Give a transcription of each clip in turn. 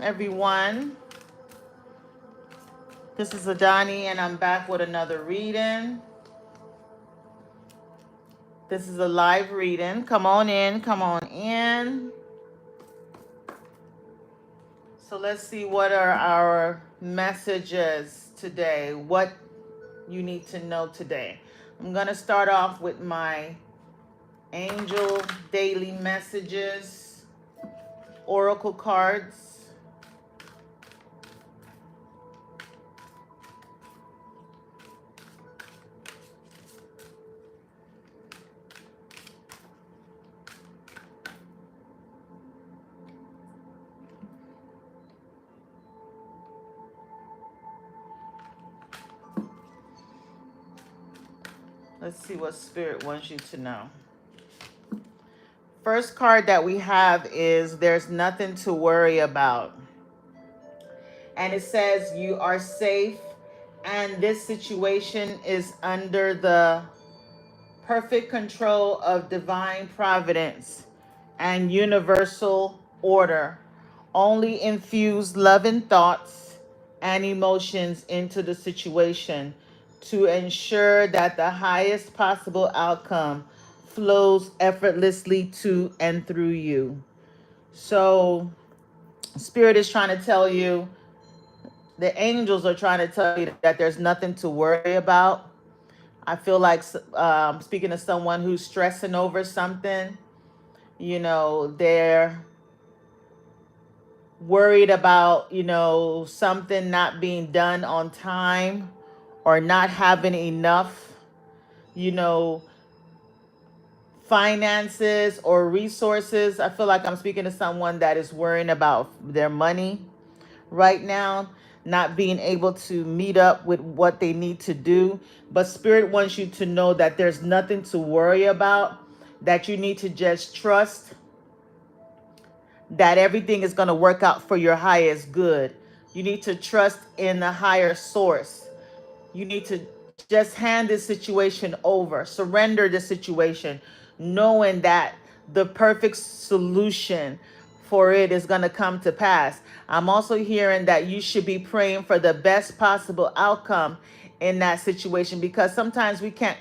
Everyone. This is Adani, and I'm back with another reading. This is a live reading. Come on in, come on in. So let's see what are our messages today, what you need to know today. I'm going to start off with my angel daily messages, oracle cards. Let's see what Spirit wants you to know. First card that we have is there's nothing to worry about. And it says you are safe and this situation is under the perfect control of divine providence and universal order. Only infuse loving thoughts and emotions into the situation to ensure that the highest possible outcome flows effortlessly to and through you. So, Spirit is trying to tell you, the angels are trying to tell you that there's nothing to worry about. I feel like speaking to someone who's stressing over something, they're worried about, something not being done on time or not having enough, you know, finances or resources. I feel like I'm speaking to someone that is worrying about their money right now, not being able to meet up with what they need to do. But Spirit wants you to know that there's nothing to worry about, that you need to just trust that everything is going to work out for your highest good. You need to trust in the higher source. You need to just hand this situation over, surrender the situation, knowing that the perfect solution for it is going to come to pass. I'm also hearing that you should be praying for the best possible outcome in that situation, because sometimes we can't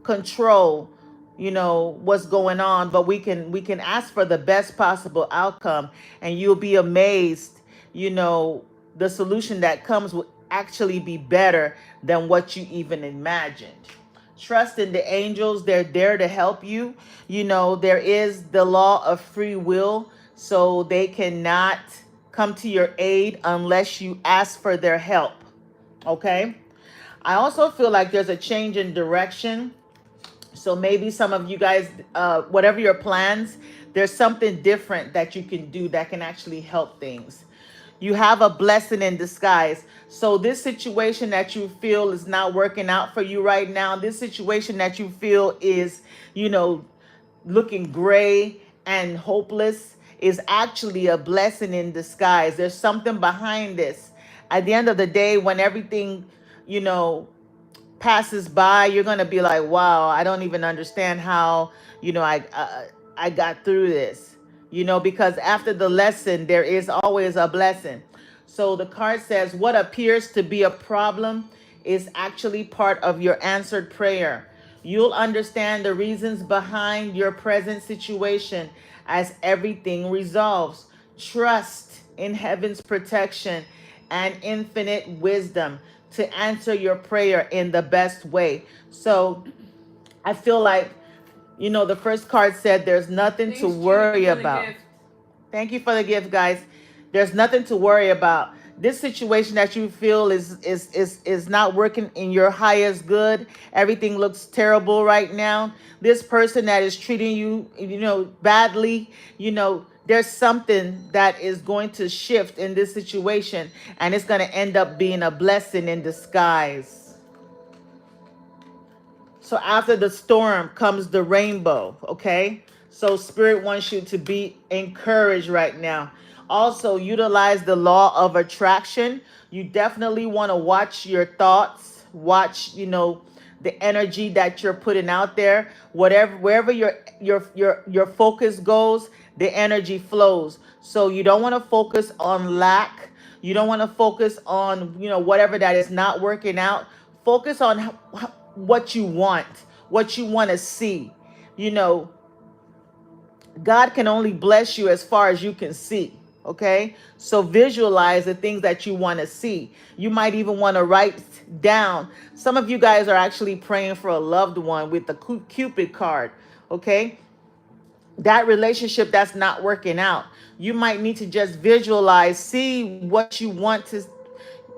control what's going on, but we can ask for the best possible outcome, and you'll be amazed. The solution that comes will actually be better than what you even imagined. Trust in the angels. They're there to help you. There is the law of free will, so they cannot come to your aid unless you ask for their help. Okay. I also feel like there's a change in direction. So maybe some of you guys, whatever your plans, there's something different that you can do that can actually help things. You have a blessing in disguise. So this situation that you feel is not working out for you right now, this situation that you feel is, looking gray and hopeless, is actually a blessing in disguise. There's something behind this. At the end of the day, when everything, you know, passes by, you're gonna be like, wow, I don't even understand how, I got through this, because after the lesson, there is always a blessing. So the card says, what appears to be a problem is actually part of your answered prayer. You'll understand the reasons behind your present situation as everything resolves. Trust in heaven's protection and infinite wisdom to answer your prayer in the best way. So I feel like, the first card said there's nothing to worry about. Thank you for the gift, guys. There's nothing to worry about. This situation that you feel is not working in your highest good. Everything looks terrible right now. This person that is treating you, badly, there's something that is going to shift in this situation, and it's going to end up being a blessing in disguise. So after the storm comes the rainbow, okay? So Spirit wants you to be encouraged right now. Also, utilize the law of attraction. You definitely want to watch your thoughts, watch, the energy that you're putting out there. Wherever your focus goes, the energy flows. So you don't want to focus on lack. You don't want to focus on, whatever that is not working out. Focus on what you want to see. You know, God can only bless you as far as you can see. Okay. So visualize the things that you want to see. You might even want to write down. Some of you guys are actually praying for a loved one with the Cupid card. Okay. That relationship that's not working out. You might need to just visualize, see what you want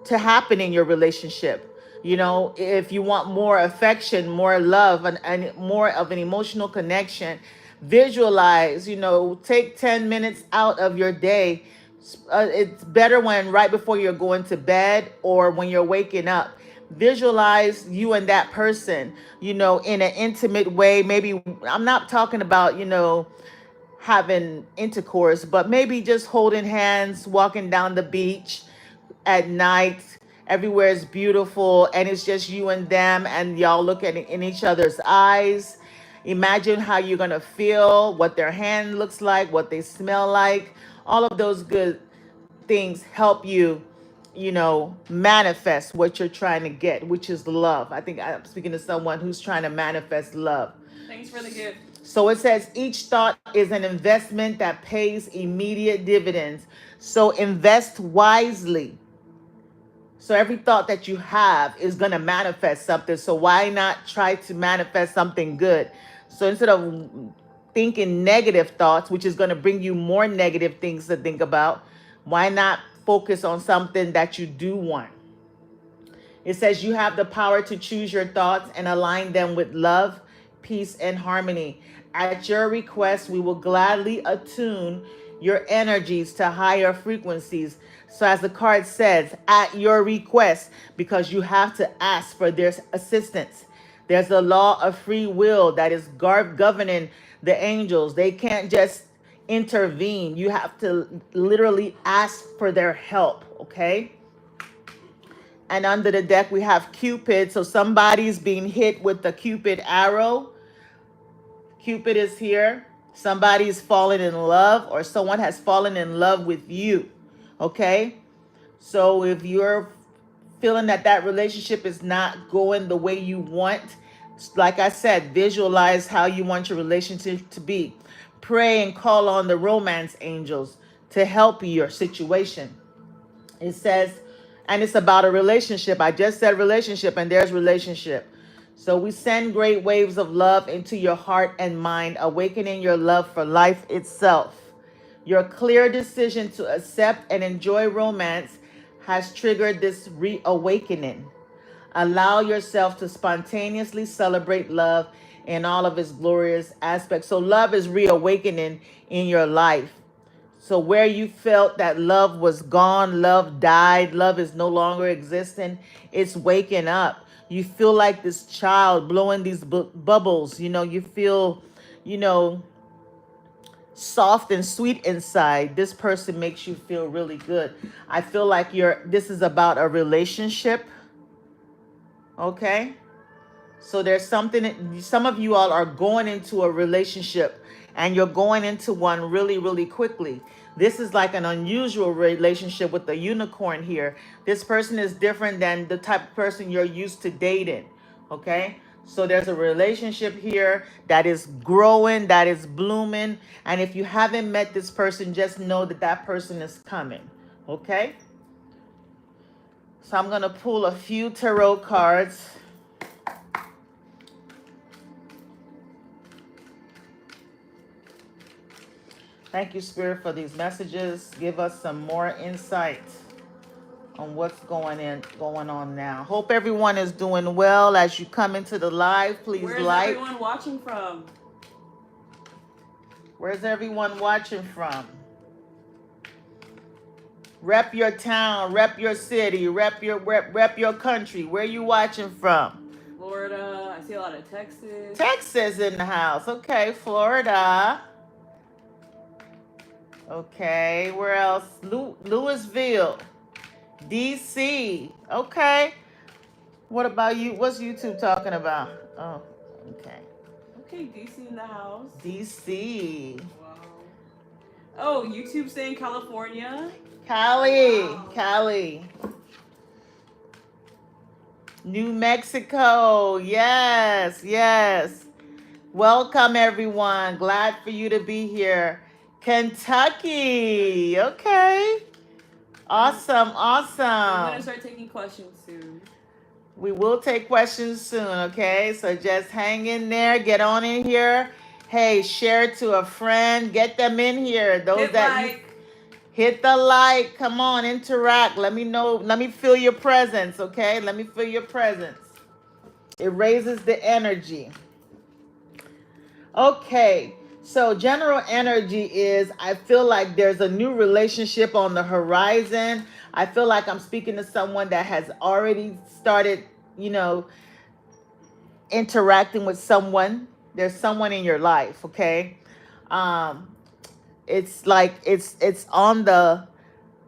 to happen in your relationship. If you want more affection, more love, and more of an emotional connection, visualize, take 10 minutes out of your day. It's better when right before you're going to bed or when you're waking up. Visualize you and that person, in an intimate way. Maybe I'm not talking about, having intercourse, but maybe just holding hands, walking down the beach at night. Everywhere is beautiful, and it's just you and them, and y'all look at it in each other's eyes. Imagine how you're gonna feel, what their hand looks like, what they smell like. All of those good things help you, manifest what you're trying to get, which is love. I think I'm speaking to someone who's trying to manifest love. Thanks for the gift. So it says each thought is an investment that pays immediate dividends. So invest wisely. So every thought that you have is going to manifest something. So why not try to manifest something good? So instead of thinking negative thoughts, which is going to bring you more negative things to think about, why not focus on something that you do want? It says you have the power to choose your thoughts and align them with love, peace, and harmony. At your request, we will gladly attune your energies to higher frequencies. So, as the card says, at your request, because you have to ask for their assistance. There's a law of free will that is governing the angels. They can't just intervene. You have to literally ask for their help, okay? And under the deck, we have Cupid. So somebody's being hit with the Cupid arrow. Cupid is here. Somebody's fallen in love, or someone has fallen in love with you. Okay? So if you're feeling that relationship is not going the way you want, like I said, visualize how you want your relationship to be. Pray and call on the romance angels to help your situation. It says, and it's about a relationship. I just said relationship, and there's relationship. So we send great waves of love into your heart and mind, awakening your love for life itself. Your clear decision to accept and enjoy romance has triggered this reawakening. Allow yourself to spontaneously celebrate love in all of its glorious aspects. So love is reawakening in your life. So where you felt that love was gone, love died, love is no longer existing, it's waking up. You feel like this child blowing these bubbles, you feel, soft and sweet inside. This person makes you feel really good. I feel like this is about a relationship. Okay? So there's something, some of you all are going into a relationship, and you're going into one really, really quickly. This is like an unusual relationship with the unicorn here. This person is different than the type of person you're used to dating. Okay? So there's a relationship here that is growing, that is blooming. And if you haven't met this person, just know that person is coming. Okay? So I'm going to pull a few tarot cards. Thank you, Spirit, for these messages. Give us some more insight on what's going on now. Hope everyone is doing well as you come into the live. Please Where's like. Where's everyone watching from? Where's everyone watching from? Rep your town, rep your city, rep your country. Where you watching from? Florida. I see a lot of Texas. Texas in the house. Okay, Florida. Okay, where else? Louisville, DC. Okay. What about you? What's YouTube talking about? Oh, okay. Okay, DC in the house. DC. Wow. Oh, YouTube saying California. Cali, New Mexico. Yes, yes. Welcome, everyone. Glad for you to be here. Kentucky. Okay. Awesome, We're gonna awesome. start taking questions soon. We will take questions soon, okay? So just hang in there, get on in here. Hey, share it to a friend, get them in here. Those Hit that you like. hit the like, come on, interact. Let me know, let me feel your presence, okay? Let me feel your presence. It raises the energy. Okay, so general energy is I feel like there's a new relationship on the horizon. I feel like I'm speaking to someone that has already started, you know, interacting with someone. There's someone in your life, okay? Um, it's like it's on the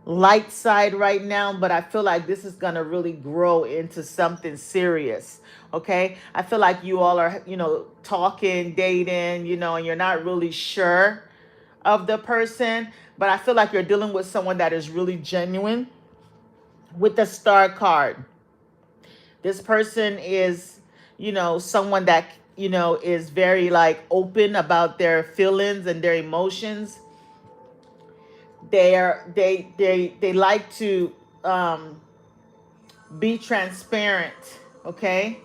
light side right now, but I feel like this is gonna really grow into something serious. Okay. I feel like you all are, talking, dating, and you're not really sure of the person, but I feel like you're dealing with someone that is really genuine with the star card. This person is, someone that, is very like open about their feelings and their emotions. They like to um be transparent, okay?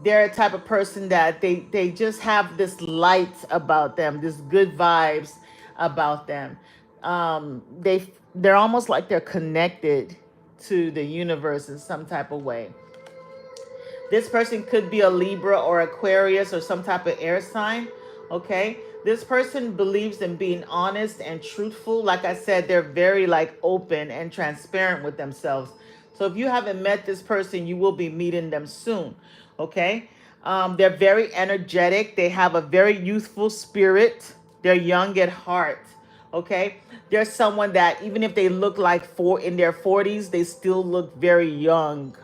They're a type of person that they just have this light about them, this good vibes about them. They're almost like they're connected to the universe in some type of way. This person could be a Libra or Aquarius or some type of air sign, okay? This person believes in being honest and truthful. Like I said, they're very like open and transparent with themselves. So if you haven't met this person, you will be meeting them soon, okay? They're very energetic. They have a very youthful spirit. They're young at heart, okay? There's someone that even if they look like in their 40s, they still look very young.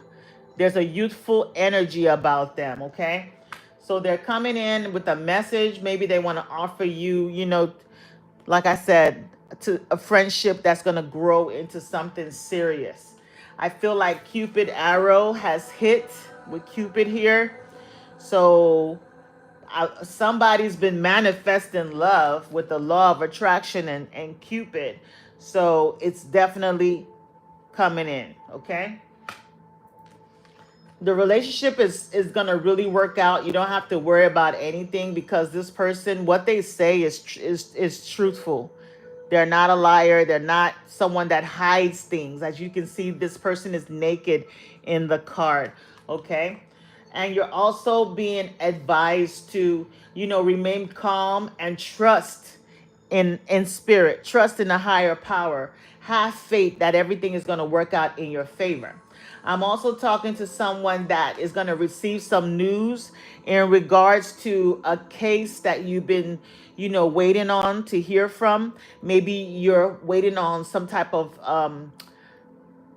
There's a youthful energy about them, okay? So they're coming in with a message. Maybe they want to offer you, like I said, to a friendship that's going to grow into something serious. I feel like Cupid arrow has hit with Cupid here. So somebody's been manifesting love with the law of attraction and Cupid. So it's definitely coming in, okay? The relationship is going to really work out. You don't have to worry about anything because this person, what they say is truthful. They're not a liar. They're not someone that hides things. As you can see, this person is naked in the card, okay? And you're also being advised to, remain calm and trust in spirit, trust in a higher power, have faith that everything is going to work out in your favor. I'm also talking to someone that is going to receive some news in regards to a case that you've been, waiting on to hear from. Maybe you're waiting on some type of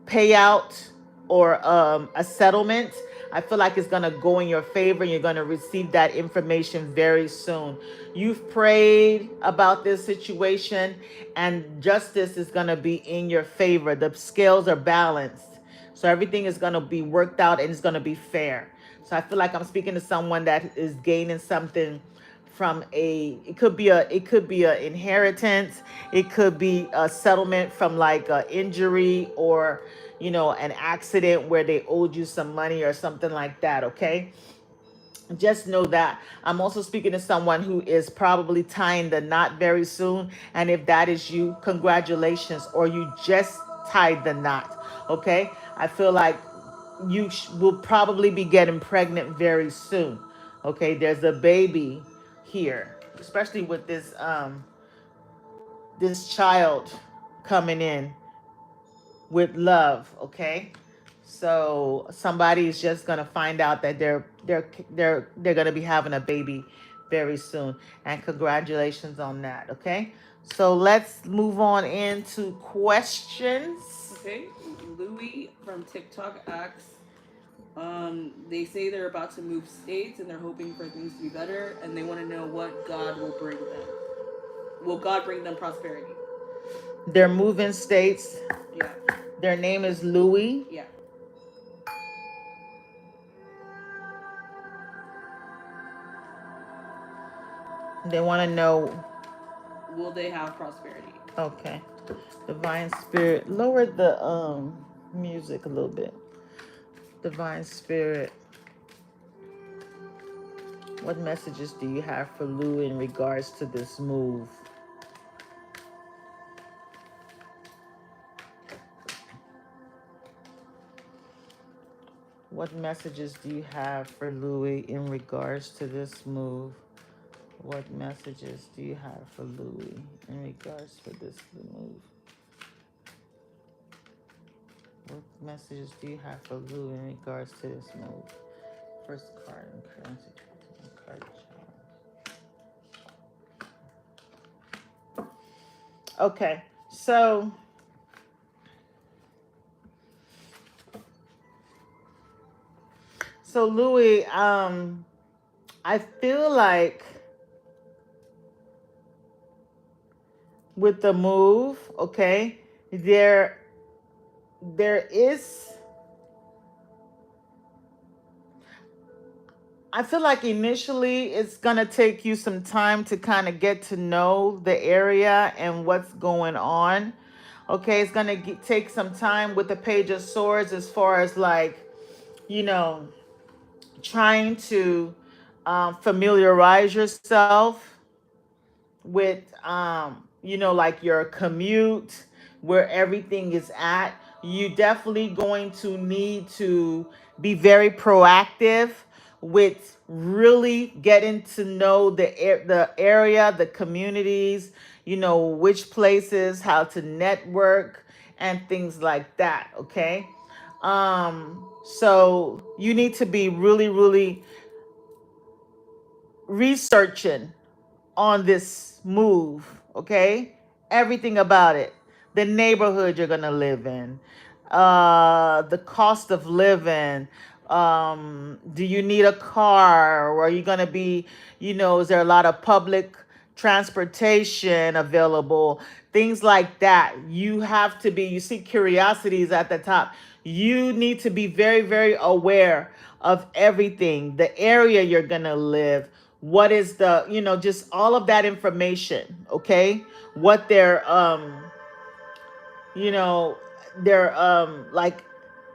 payout or a settlement. I feel like it's going to go in your favor and you're going to receive that information very soon. You've prayed about this situation and justice is going to be in your favor. The scales are balanced. So everything is going to be worked out and it's going to be fair. So I feel like I'm speaking to someone that is gaining something from it could be a inheritance, it could be a settlement from like a injury or an accident where they owed you some money or something like that, okay? Just know that I'm also speaking to someone who is probably tying the knot very soon, and if that is you, congratulations, or you just tied the knot, okay? I feel like you will probably be getting pregnant very soon, okay? There's a baby here, especially with this child coming in with love, okay? So somebody's just gonna find out that they're gonna be having a baby very soon, and congratulations on that, okay? So let's move on into questions. Okay, Louis from TikTok asks, they say they're about to move states and they're hoping for things to be better, and they want to know what God will bring them. Will God bring them prosperity? They're moving states. Yeah. Their name is Louis. Yeah. They want to know. Will they have prosperity? Okay. Divine Spirit. Lower the music a little bit. Divine Spirit. What messages do you have for Lou in regards to this move? What messages do you have for Louis in regards to this move? What messages do you have for Louis in regards to this move? What messages do you have for Louis in regards to this move? First card and currency. Card challenge. Okay, so Louis, I feel like with the move, okay, there is, I feel like initially it's gonna take you some time to kind of get to know the area and what's going on. Okay, it's gonna take some time with the Page of Swords as far as like, you know, trying to familiarize yourself with like your commute, where everything is at. You definitely going to need to be very proactive with really getting to know the area, the communities, which places, how to network and things like that. Okay. So you need to be really, really researching on this move, okay? Everything about it. The neighborhood you're gonna live in, the cost of living. Do you need a car, or are you gonna be, is there a lot of public transportation available? Things like that. You have to be, you see curiosities at the top. You need to be very, very aware of everything, the area you're gonna live, what is the, just all of that information, okay? What you know their like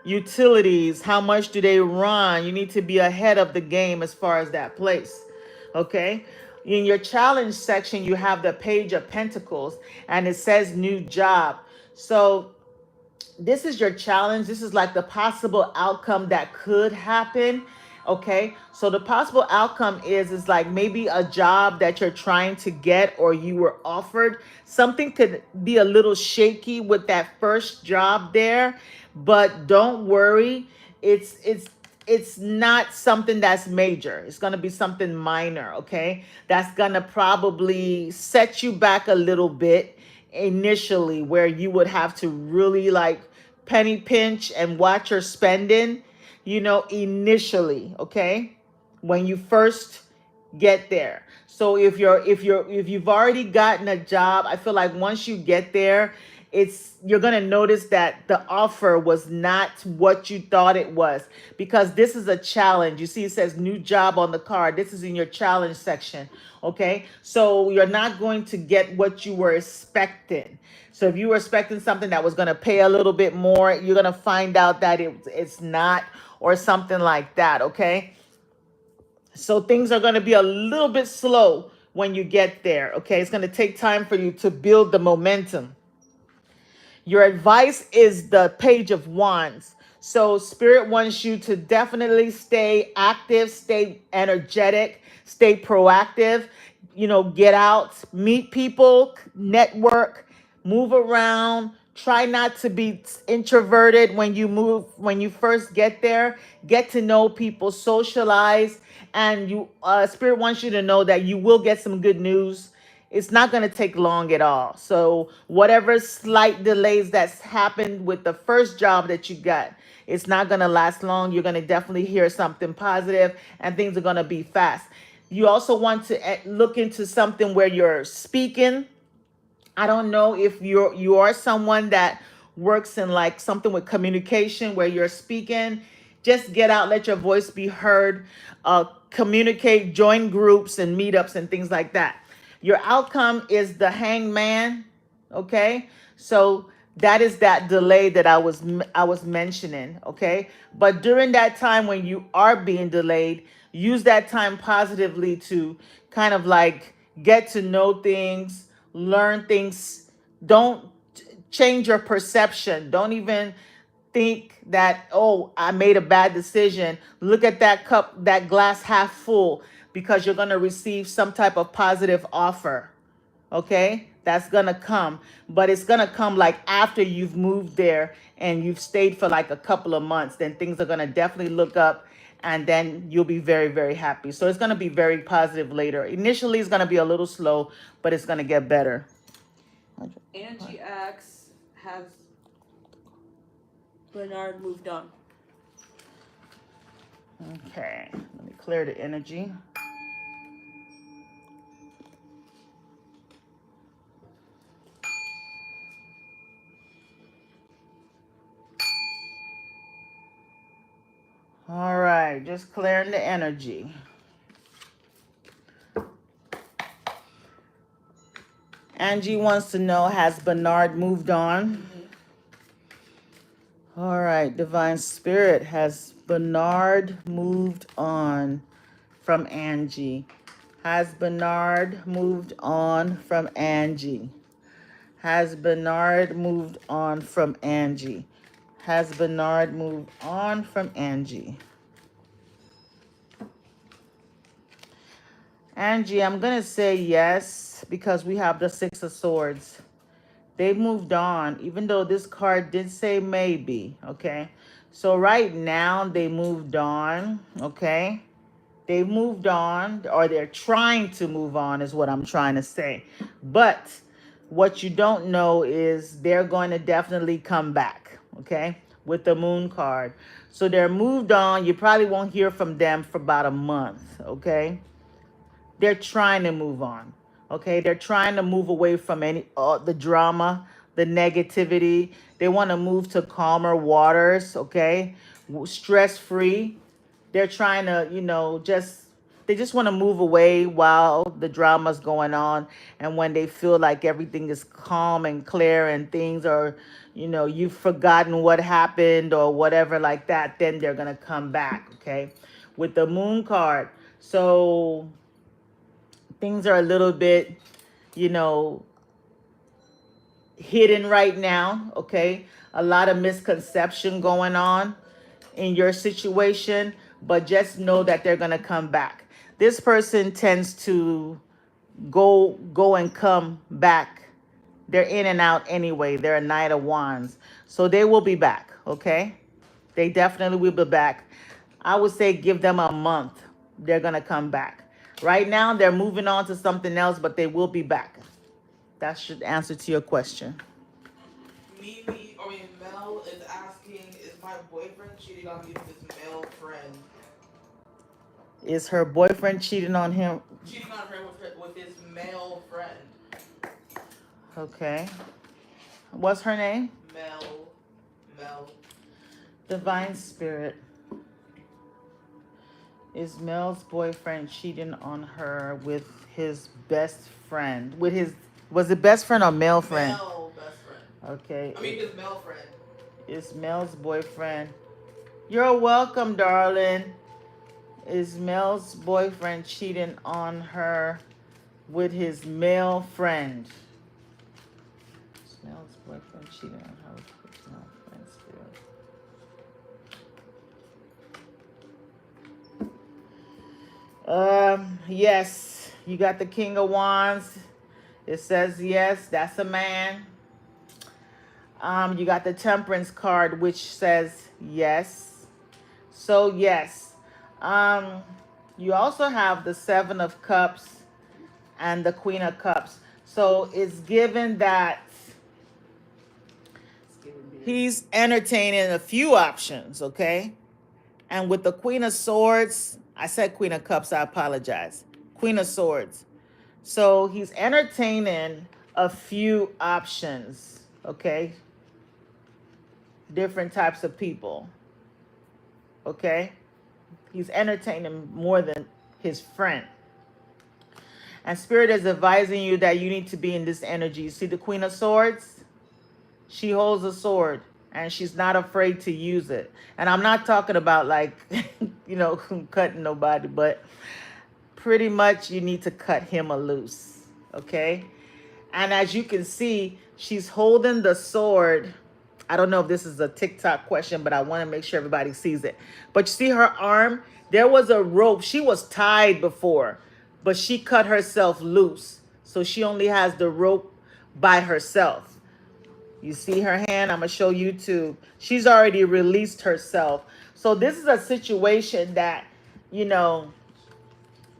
utilities, how much do they run? You need to be ahead of the game as far as that place, okay? In your challenge section you have the Page of Pentacles, and it says new job. So this is your challenge. This is like the possible outcome that could happen. Okay. So the possible outcome is like maybe a job that you're trying to get or you were offered. Something could be a little shaky with that first job there, but don't worry. It's not something that's major. It's going to be something minor, okay? That's going to probably set you back a little bit initially, where you would have to really like penny pinch and watch your spending, initially, okay? When you first get there. So if you've already gotten a job, I feel like once you get there, you're going to notice that the offer was not what you thought it was, because this is a challenge. You see it says new job on the card. This is in your challenge section. Okay, so you're not going to get what you were expecting. So if you were expecting something that was going to pay a little bit more, you're going to find out that it's not, or something like that. Okay, so things are going to be a little bit slow when you get there. Okay, it's going to take time for you to build the momentum. Your advice is the Page of Wands. So Spirit wants you to definitely stay active, stay energetic, stay proactive, get out, meet people, network, move around. Try not to be introverted when you move, when you first get there. Get to know people, socialize, and Spirit wants you to know that you will get some good news. It's not going to take long at all. So whatever slight delays that's happened with the first job that you got, it's not going to last long. You're going to definitely hear something positive, and things are going to be fast. You also want to look into something where you're speaking. I don't know if you are someone that works in like something with communication where you're speaking. Just get out, let your voice be heard, communicate, join groups and meetups and things like that. Your outcome is the hangman. Okay, so that is that delay that I was mentioning. Okay, but during that time when you are being delayed, use that time positively to kind of like get to know things, learn things. Don't change your perception. Don't even think that, oh, I made a bad decision. Look at that cup, that glass half full, because you're going to receive some type of positive offer. Okay, that's gonna come, but it's gonna come like after you've moved there and you've stayed for like a couple of months. Then things are gonna definitely look up, and then you'll be very, very happy. So it's gonna be very positive later. Initially, it's gonna be a little slow, but it's gonna get better. Angie asks, has Bernard moved on? Okay, let me clear the energy. All right, just clearing the energy. Angie wants to know, has Bernard moved on? All right, Divine Spirit, has Bernard moved on from Angie? Has Bernard moved on from Angie? Has Bernard moved on from Angie? Has Bernard moved on from Angie? Angie, I'm going to say yes because we have the Six of Swords. They've moved on, even though this card did say maybe, okay? So right now, they moved on, okay? They've moved on, or they're trying to move on is what I'm trying to say. But what you don't know is they're going to definitely come back, okay? With the Moon card. So they're moved on. You probably won't hear from them for about a month, okay? They're trying to move on. Okay, they're trying to move away from any the drama, the negativity. They want to move to calmer waters. Okay, stress free. They're trying to, they just want to move away while the drama's going on, and when they feel like everything is calm and clear and things are, you've forgotten what happened or whatever like that, then they're gonna come back. Okay, with the Moon card. So things are a little bit, you know, hidden right now, okay? A lot of misconception going on in your situation, but just know that they're going to come back. This person tends to go and come back. They're in and out anyway. They're a Knight of Wands. So they will be back, okay? They definitely will be back. I would say give them a month. They're going to come back. Right now, they're moving on to something else, but they will be back. That should answer to your question. Mel is asking, is my boyfriend cheating on me with his male friend? Is her boyfriend cheating on him? Cheating on her with his male friend. Okay. What's her name? Mel. Divine Spirit. Is Mel's boyfriend cheating on her with his best friend? Was it best friend or male friend? Male best friend. Okay. His male friend. Is Mel's boyfriend. You're welcome, darling. Is Mel's boyfriend cheating on her with his male friend? Is Mel's boyfriend cheating on her with his male friend still? Yes. You got the King of Wands. It says yes, that's a man. You got the Temperance card, which says yes. So yes. You also have the Seven of Cups and the Queen of Cups. So it's given that he's entertaining a few options, okay? And with the Queen of Swords, I said Queen of Cups, I apologize. Queen of Swords. So he's entertaining a few options, okay? Different types of people, okay? He's entertaining more than his friend. And Spirit is advising you that you need to be in this energy. You see the Queen of Swords? She holds a sword and she's not afraid to use it. And I'm not talking about like, cutting nobody, but pretty much you need to cut him a loose, okay? And as you can see, she's holding the sword. I don't know if this is a TikTok question, but I want to make sure everybody sees it. But you see her arm? There was a rope. She was tied before, but she cut herself loose. So she only has the rope by herself. You see her hand? I'm going to show you too. She's already released herself. So this is a situation that, you know,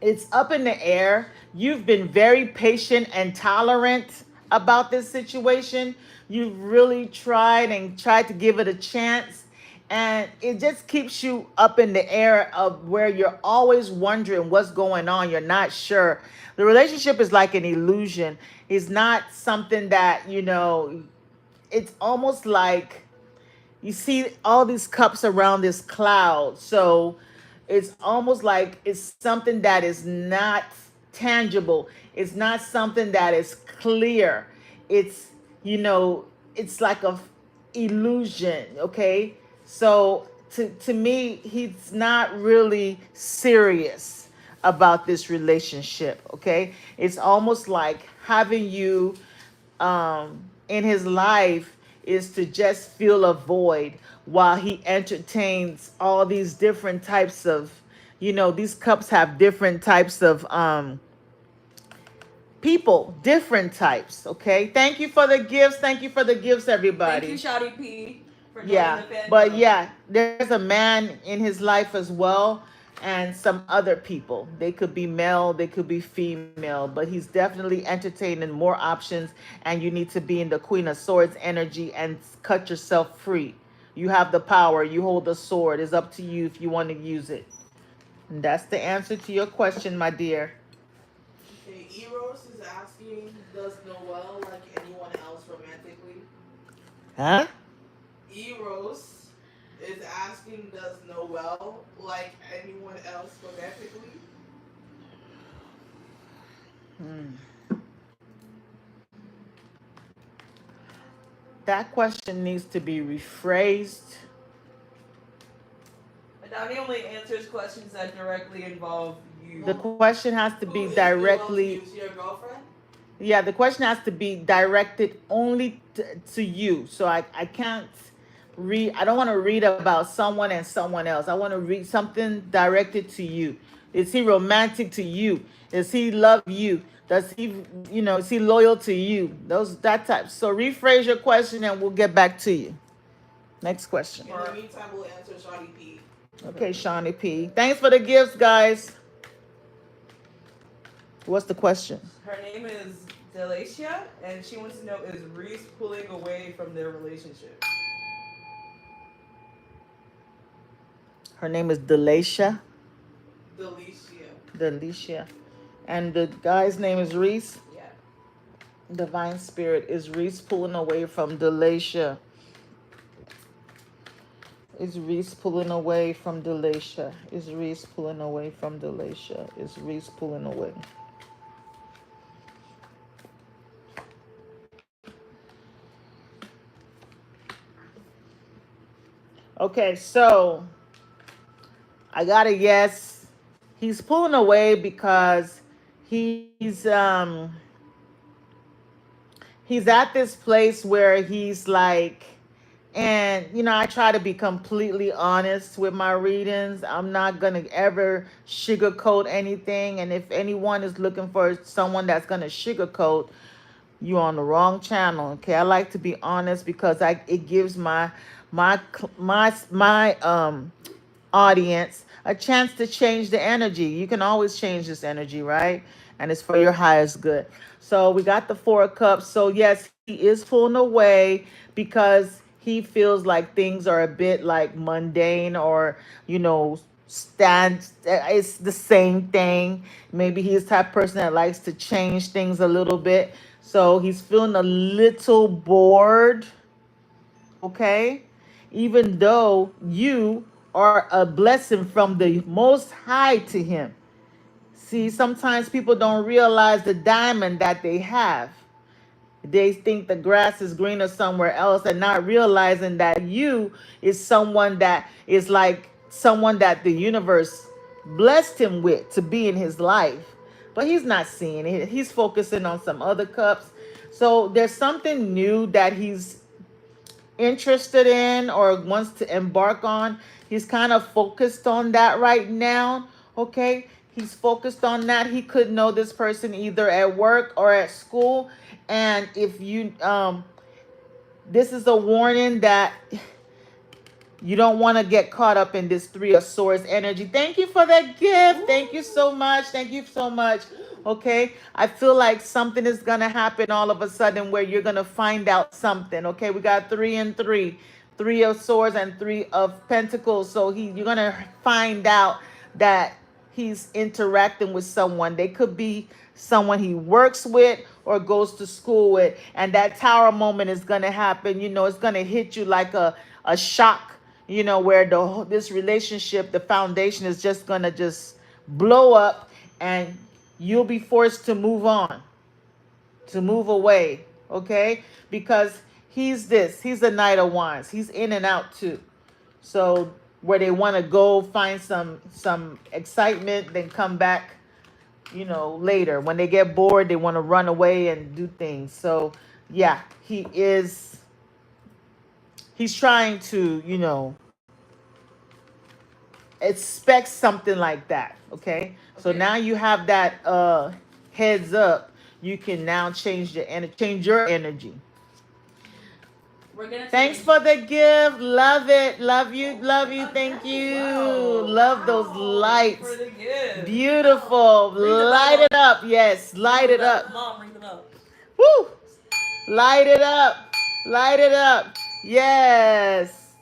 it's up in the air. You've been very patient and tolerant about this situation. You've really tried to give it a chance. And it just keeps you up in the air of where you're always wondering what's going on. You're not sure. The relationship is like an illusion. It's not something that, it's almost like you see all these cups around this cloud. So it's almost like it's something that is not tangible. It's not something that is clear. It's, it's like a illusion, okay? So to me, he's not really serious about this relationship, okay? It's almost like having you in his life is to just fill a void while he entertains all these different types of, these cups have different types of people, different types, okay? Thank you for the gifts. Thank you for the gifts, everybody. Thank you, Shotty P, for joining Yeah, the fan but club. yeah, there's a man in his life as well, and some other people. They could be male, they could be female, but he's definitely entertaining more options, and you need to be in the Queen of Swords energy and cut yourself free. You have the power, you hold the sword. It's up to you if you want to use it. And that's the answer to your question, my dear. Okay, Eros is asking, does Noel like anyone else romantically? Huh? Eros is asking, does Noel like anyone else romantically? That question needs to be rephrased. Adami only answers questions that directly involve you. The question has to be Who is directly. Noel's your girlfriend? Yeah, the question has to be directed only to you. So I can't read, I don't want to read about someone and someone else. I want to read something directed to you. Is he romantic to you? Does he love you? Does he, is he loyal to you? That type. So rephrase your question and we'll get back to you. Next question. In the meantime, we'll answer Shawty P. Okay, Shawnee P. Thanks for the gifts, guys. What's the question? Her name is Delacia, and she wants to know, is Reese pulling away from their relationship? Her name is Delacia. Delicia. Delicia. And the guy's name is Reese. Yeah. Divine Spirit, is Reese pulling away from Delacia? Is Reese pulling away from Delacia? Is Reese pulling away from Delacia? Is Reese pulling away? Okay, so I got a yes. He's pulling away because he's at this place where he's like, and I try to be completely honest with my readings. I'm not gonna ever sugarcoat anything, and if anyone is looking for someone that's gonna sugarcoat, you on the wrong channel. Okay, I like to be honest because it gives my audience a chance to change the energy. You can always change this energy, right? And it's for your highest good. So we got the Four of Cups. So yes, he is pulling away because he feels like things are a bit like mundane, or it's the same thing. Maybe he's the type of person that likes to change things a little bit. So he's feeling a little bored, okay? Even though you are a blessing from the Most High to him. See, sometimes people don't realize the diamond that they have. They think the grass is greener somewhere else and not realizing that you is someone that is like someone that the universe blessed him with to be in his life. But he's not seeing it. He's focusing on some other cups. So there's something new that he's interested in or wants to embark on. He's kind of focused on that right now. Okay. He's focused on that. He could know this person either at work or at school. And if you this is a warning that you don't want to get caught up in this three of swords energy. Thank you for that gift. Thank you so much. Thank you so much. Okay. I feel like something is going to happen all of a sudden where you're going to find out something. Okay. We got three and three, three of swords and three of pentacles. So you're going to find out that he's interacting with someone. They could be someone he works with or goes to school with. And that tower moment is going to happen. You know, it's going to hit you like a shock, you know, where this relationship, the foundation is just going to just blow up and you'll be forced to move on, to move away, okay? Because he's the Knight of Wands. He's in and out too. So where they want to go find some excitement, then come back, you know, later. When they get bored, they want to run away and do things. So yeah, he's trying to, you know, expect something like that. Okay. So Okay. now you have that heads up. You can now change your energy. We're gonna Thanks take for the gift. Love it. Love you. Love you. Thank you. Wow. Love those Wow. lights. For the gift. Beautiful. Ring the Light bell. it up. Yes. Light Ring it the bell. up. Mom, ring the bell. Woo. Light it up. Light it up. Yes.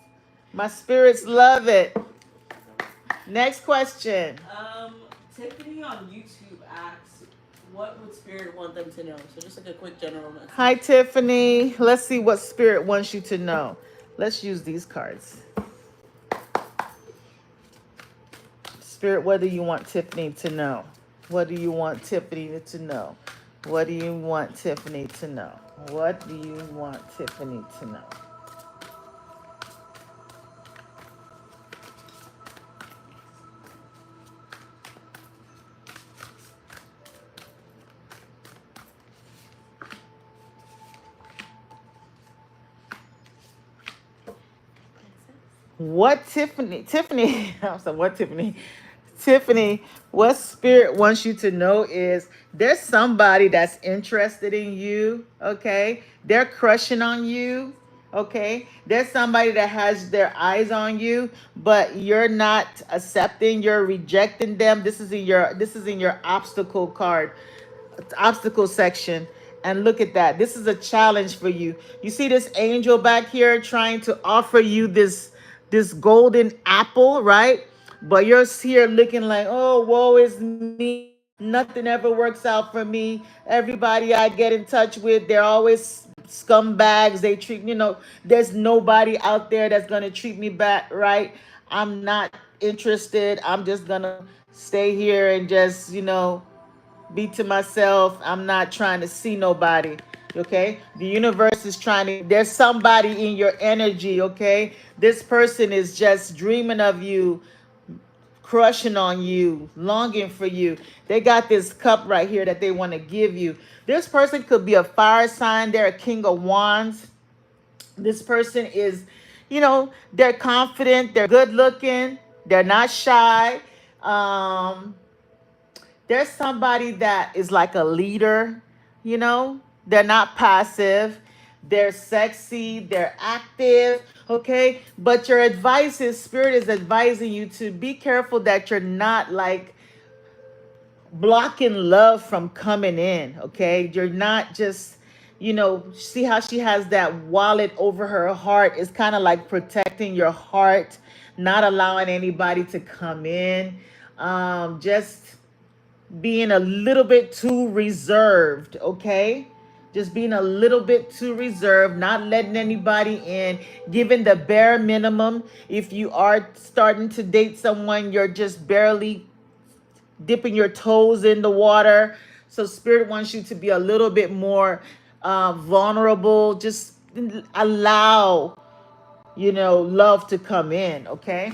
My spirits love it. Next question. Tiffany on YouTube asks, what would Spirit want them to know? So just like a quick general message. Hi, Tiffany. Let's see what Spirit wants you to know. Let's use these cards. Spirit, what do you want Tiffany to know? What do you want Tiffany to know? What do you want Tiffany to know? What do you want Tiffany to know? What Tiffany, I'm sorry, what Tiffany, what Spirit wants you to know is there's somebody that's interested in you, okay? They're crushing on you, okay? There's somebody that has their eyes on you, but you're not accepting, you're rejecting them. This is in your obstacle card, obstacle section. And look at that. This is a challenge for you. You see this angel back here trying to offer you this golden apple, right? But you're here looking like, oh, woe is me. Nothing ever works out for me. Everybody I get in touch with, they're always scumbags. They treat, there's nobody out there that's going to treat me back right. I'm not interested. I'm just going to stay here and just, be to myself. I'm not trying to see nobody. Okay. The universe is trying to, there's somebody in your energy. Okay. This person is just dreaming of you, crushing on you, longing for you. They got this cup right here that they want to give you. This person could be a fire sign. They're a king of wands. This person is, they're confident. They're good looking. They're not shy. Um, there's somebody that is like a leader, they're not passive, they're sexy, they're active, okay? But your advice is, Spirit is advising you to be careful that you're not like blocking love from coming in, okay? You're not just, see how she has that wallet over her heart. It's kind of like protecting your heart, not allowing anybody to come in. Just being a little bit too reserved, okay? just being a little bit too reserved, not letting anybody in, giving the bare minimum. If you are starting to date someone, you're just barely dipping your toes in the water. So Spirit wants you to be a little bit more vulnerable. Just allow, love to come in, okay?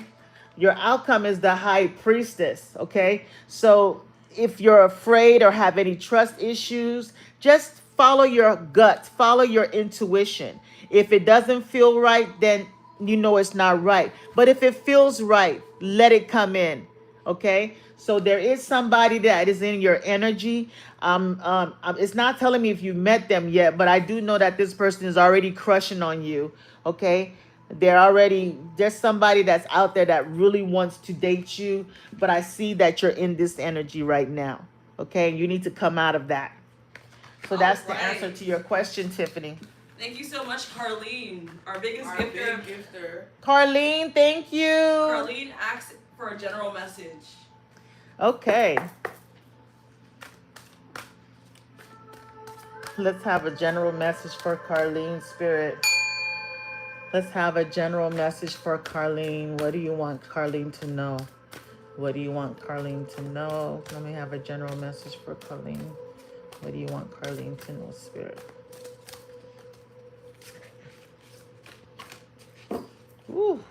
Your outcome is the high priestess, okay? So if you're afraid or have any trust issues, just follow your gut, follow your intuition. If it doesn't feel right, then you know it's not right. But if it feels right, let it come in, okay? So there is somebody that is in your energy. It's not telling me if you met them yet, but I do know that this person is already crushing on you, okay? There's somebody that's out there that really wants to date you, but I see that you're in this energy right now, okay? You need to come out of that. So that's the answer to your question, Tiffany. Thank you so much, Carlene, our biggest Our gifter. big gifter. Carlene, thank you. Carlene asks for a general message. Okay. Let's have a general message for Carlene, Spirit. Let's have a general message for Carlene. What do you want Carlene to know? What do you want Carlene to know? Let me have a general message for Carlene. What do you want Carlene to know, Spirit? Ooh.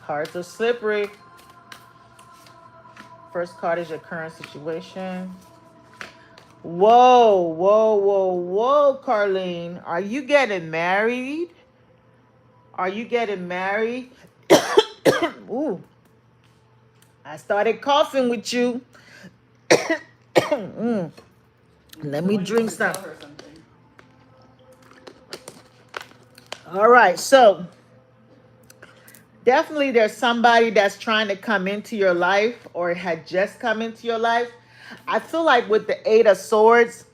Cards are slippery. First card is your current situation. Whoa, whoa, whoa, whoa, Carlene. Are you getting married? Are you getting married? Ooh. I started coughing with you. Let me drink some. All right, so definitely there's somebody that's trying to come into your life or had just come into your life. I feel like with the Eight of Swords,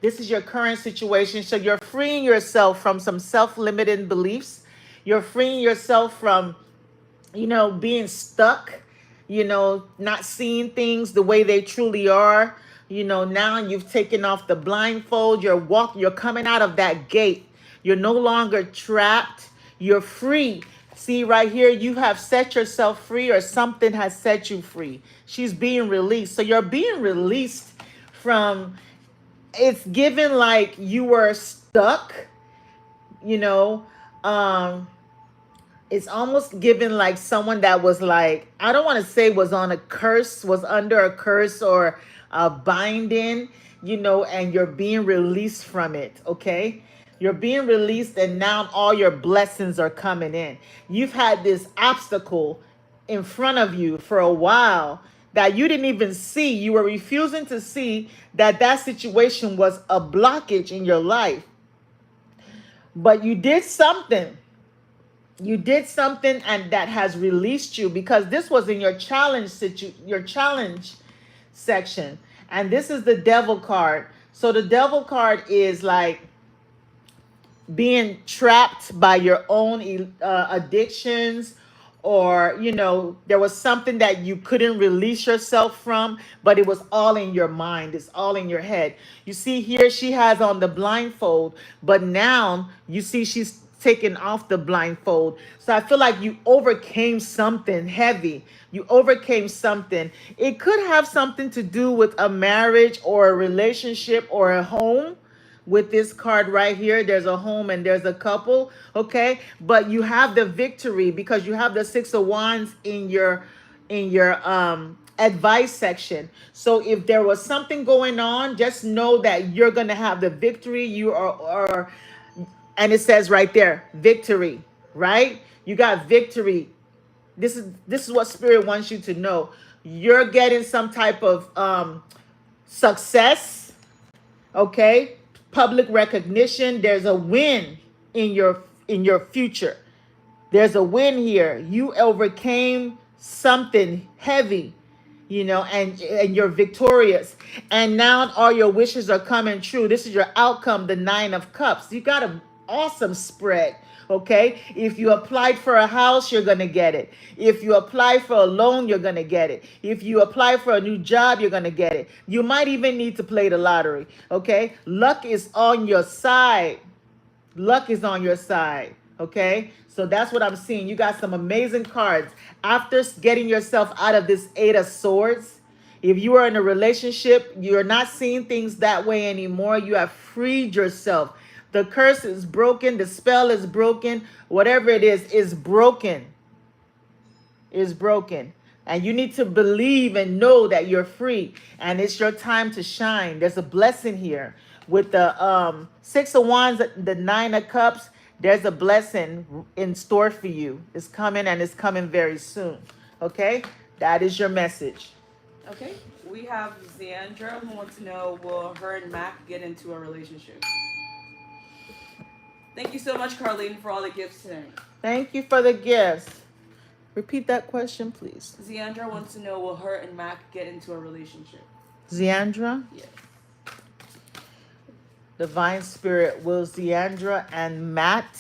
this is your current situation. So you're freeing yourself from some self-limiting beliefs. You're freeing yourself from, being stuck, not seeing things the way they truly are. Now you've taken off the blindfold. You're coming out of that gate. You're no longer trapped. You're free. See right here, you have set yourself free, or something has set you free. She's being released. So you're being released from, it's given like you were stuck, it's almost given like someone that was like, I don't want to say was on a curse, was under a curse or a binding, and you're being released from it, okay? You're being released, and now all your blessings are coming in. You've had this obstacle in front of you for a while that you didn't even see. You were refusing to see that situation was a blockage in your life. But you did something. You did something, and that has released you, because this was in your challenge section. And this is the Devil card. So the Devil card is like being trapped by your own addictions, or there was something that you couldn't release yourself from, but it was all in your mind. It's all in your head. You see here, she has on the blindfold, but now you see she's taken off the blindfold. So I feel like you overcame something heavy. You overcame something. It could have something to do with a marriage or a relationship or a home. With this card right here, there's a home and there's a couple, okay? But you have the victory because you have the Six of Wands in your advice section. So if there was something going on, just know that you're gonna have the victory. You are and it says right there, victory, right? You got victory. This is what Spirit wants you to know. You're getting some type of success, okay? Public recognition. There's a win in your future. There's a win here. You overcame something heavy, and you're victorious. And now all your wishes are coming true. This is your outcome, the Nine of Cups. You got an awesome spread Okay? If you applied for a house, you're going to get it. If you apply for a loan, you're going to get it. If you apply for a new job, you're going to get it. You might even need to play the lottery. Okay? Luck is on your side. Luck is on your side. Okay? So that's what I'm seeing. You got some amazing cards. After getting yourself out of this Eight of Swords, if you are in a relationship, you're not seeing things that way anymore. You have freed yourself. The curse is broken. The spell is broken. Whatever it is broken. Is broken. And you need to believe and know that you're free. And it's your time to shine. There's a blessing here. With the Six of Wands, the Nine of Cups, there's a blessing in store for you. It's coming, and it's coming very soon. Okay? That is your message. Okay, we have Xandra who wants to know, will her and Mac get into a relationship? Thank you so much, Carlene, for all the gifts today. Thank you for the gifts. Repeat that question, please. Xandra wants to know, will her and Mac get into a relationship? Xandra? Yes. Divine Spirit, will Xandra and Mac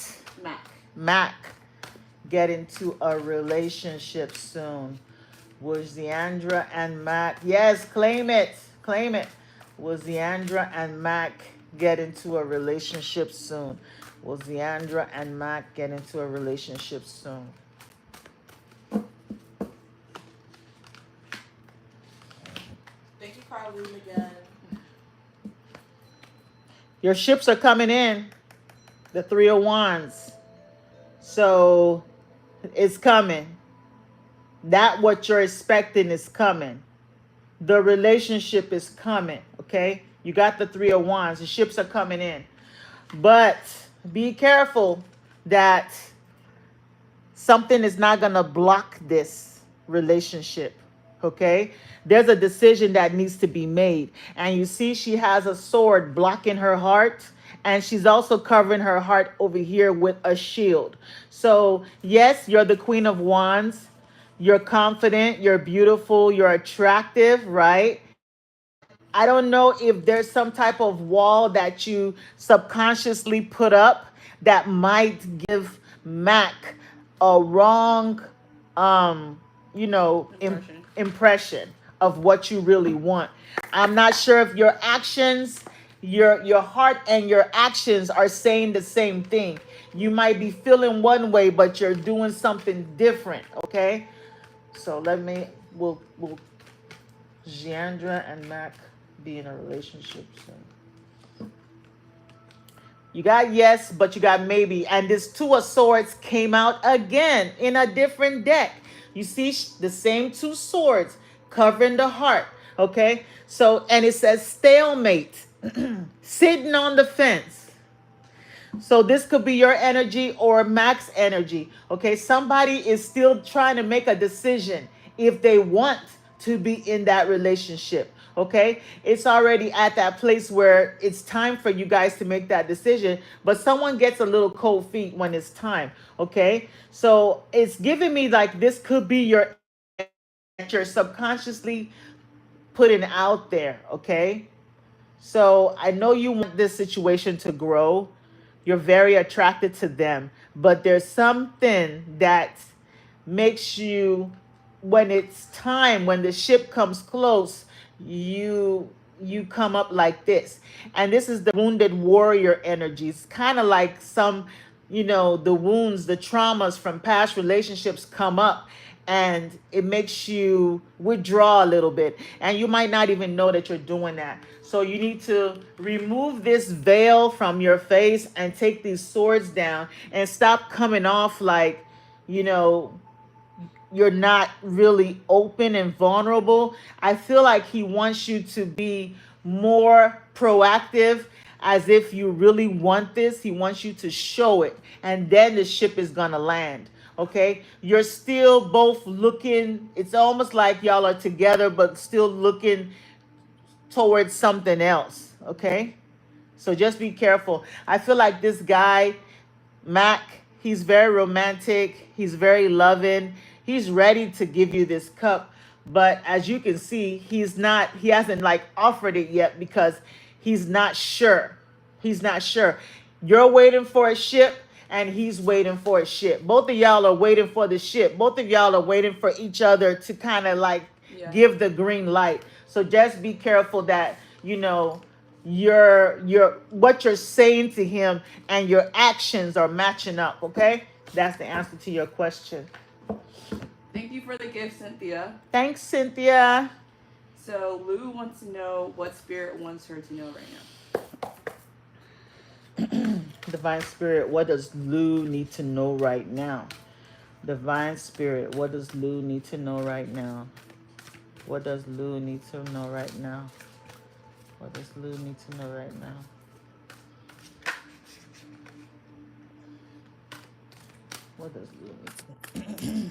get into a relationship soon? Will Xandra and Mac, yes, claim it. Will Xandra and Mac get into a relationship soon? Will Xandra and Mac get into a relationship soon? Thank you, Carlene, again. Your ships are coming in. The Three of Wands. So it's coming. That what you're expecting is coming. The relationship is coming. Okay? You got the Three of Wands. The ships are coming in. But be careful that something is not going to block this relationship. Okay? There's a decision that needs to be made. And you see she has a sword blocking her heart. And she's also covering her heart over here with a shield. So, yes, you're the Queen of Wands. You're confident. You're beautiful. You're attractive, right? I don't know if there's some type of wall that you subconsciously put up that might give Mac a wrong, impression of what you really want. I'm not sure if your actions, your heart and your actions are saying the same thing. You might be feeling one way, but you're doing something different. Okay, so will Xandra and Mac be in a relationship soon? You got yes, but you got maybe. And this Two of Swords came out again in a different deck. You see the same two swords covering the heart. Okay, so, and it says stalemate, sitting on the fence. So this could be your energy or Mac's energy. Okay, somebody is still trying to make a decision if they want to be in that relationship. Okay, it's already at that place where it's time for you guys to make that decision, but someone gets a little cold feet when it's time. Okay, so it's giving me like this could be your that you're subconsciously putting out there. Okay, so I know you want this situation to grow. You're very attracted to them, but there's something that makes you, when it's time, when the ship comes close, you come up like this. And this is the wounded warrior energy. It's kind of like some, the wounds, the traumas from past relationships come up, and it makes you withdraw a little bit, and you might not even know that you're doing that. So you need to remove this veil from your face and take these swords down and stop coming off like, you're not really open and vulnerable. I feel like he wants you to be more proactive, as if you really want this. He wants you to show it, and then the ship is gonna land. Okay, you're still both looking, it's almost like y'all are together but still looking towards something else. Okay, so just be careful. I feel like this guy, Mac, he's very romantic, he's very loving, he's ready to give you this cup, but as you can see, he hasn't like offered it yet because he's not sure. You're waiting for a ship, and he's waiting for a ship. Both of y'all are waiting for the ship. Both of y'all are waiting for each other to kind of like Yeah. give the green light. So just be careful that, you know, your what you're saying to him and your actions are matching up, okay? That's the answer to your question. Thank you for the gift, Cynthia. Thanks, Cynthia. So Lou wants to know what spirit wants her to know right now. Divine Spirit, what does Lou need to know right now? Divine Spirit, what does Lou need to know right now? What does Lou need to know right now? What does Lou need to know right now? What does Lou need to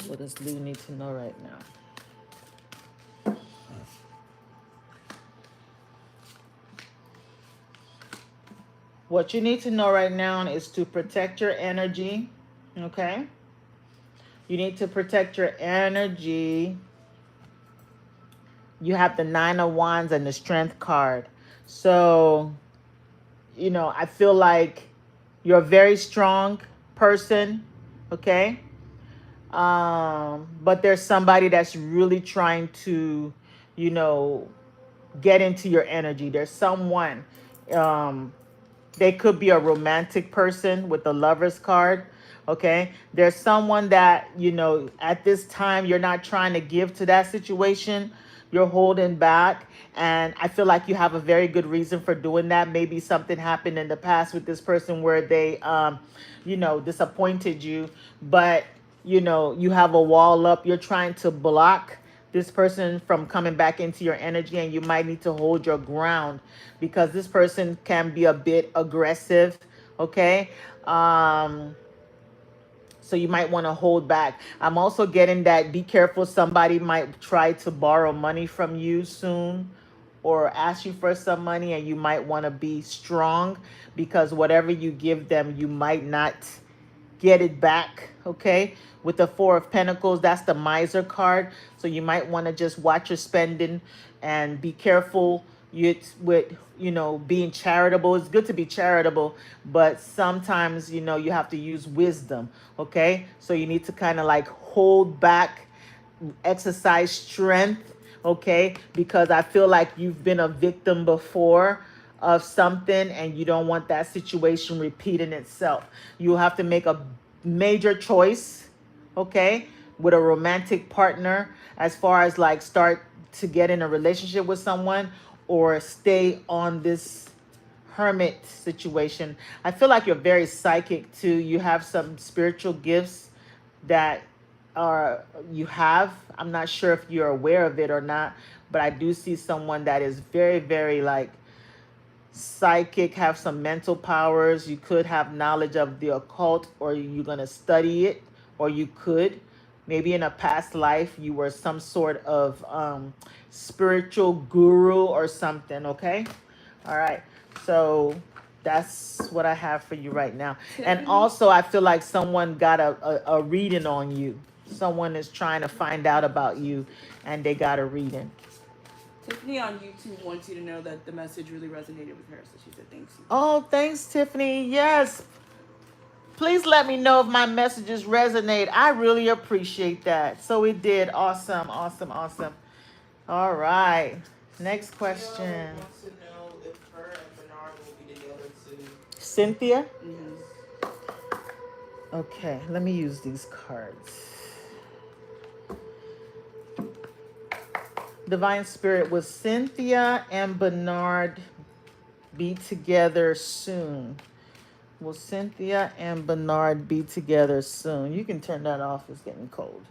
What does Lou need to know right now? What you need to know right now is to protect your energy, okay? You need to protect your energy. You have the Nine of Wands and the Strength card. So, you know, I feel like you're a very strong person, okay? But there's somebody that's really trying to, you know, get into your energy. There's someone, um, they could be a romantic person with the Lovers card, okay? There's someone that, you know, at this time you're not trying to give to that situation. You're holding back. And I feel like you have a very good reason for doing that. Maybe something happened in the past with this person where they, you know, disappointed you. But, you know, you have a wall up. You're trying to block this person from coming back into your energy, and you might need to hold your ground because this person can be a bit aggressive, okay? So you might want to hold back. I'm also getting that be careful, somebody might try to borrow money from you soon or ask you for some money, and you might want to be strong because whatever you give them, you might not get it back, okay? With the Four of Pentacles, that's the miser card. So you might want to just watch your spending and be careful with, you know, being charitable. It's good to be charitable, but sometimes, you know, you have to use wisdom, okay? So you need to kind of like hold back, exercise strength, okay? Because I feel like you've been a victim before of something and you don't want that situation repeating itself. You have to make a major choice, okay, with a romantic partner as far as like start to get in a relationship with someone or stay on this hermit situation. I feel like you're very psychic too. You have some spiritual gifts that are you have. I'm not sure if you're aware of it or not, but I do see someone that is very, very like psychic, have some mental powers. You could have knowledge of the occult, or you're going to study it, or you could maybe in a past life you were some sort of spiritual guru or something, okay? All right, so that's what I have for you right now. And also I feel like someone got a reading on you. Someone is trying to find out about you and they got a reading. Tiffany on YouTube wants you to know that the message really resonated with her, so she said thanks. Oh, thanks, Tiffany. Yes. Please let me know if my messages resonate. I really appreciate that. So it did. Awesome, awesome, awesome. All right. Next question. Cynthia wants to know if her and Bernard will be together soon. Cynthia? Mm-hmm. Okay, let me use these cards. Divine Spirit, will Cynthia and Bernard be together soon? Will Cynthia and Bernard be together soon? You can turn that off, it's getting cold.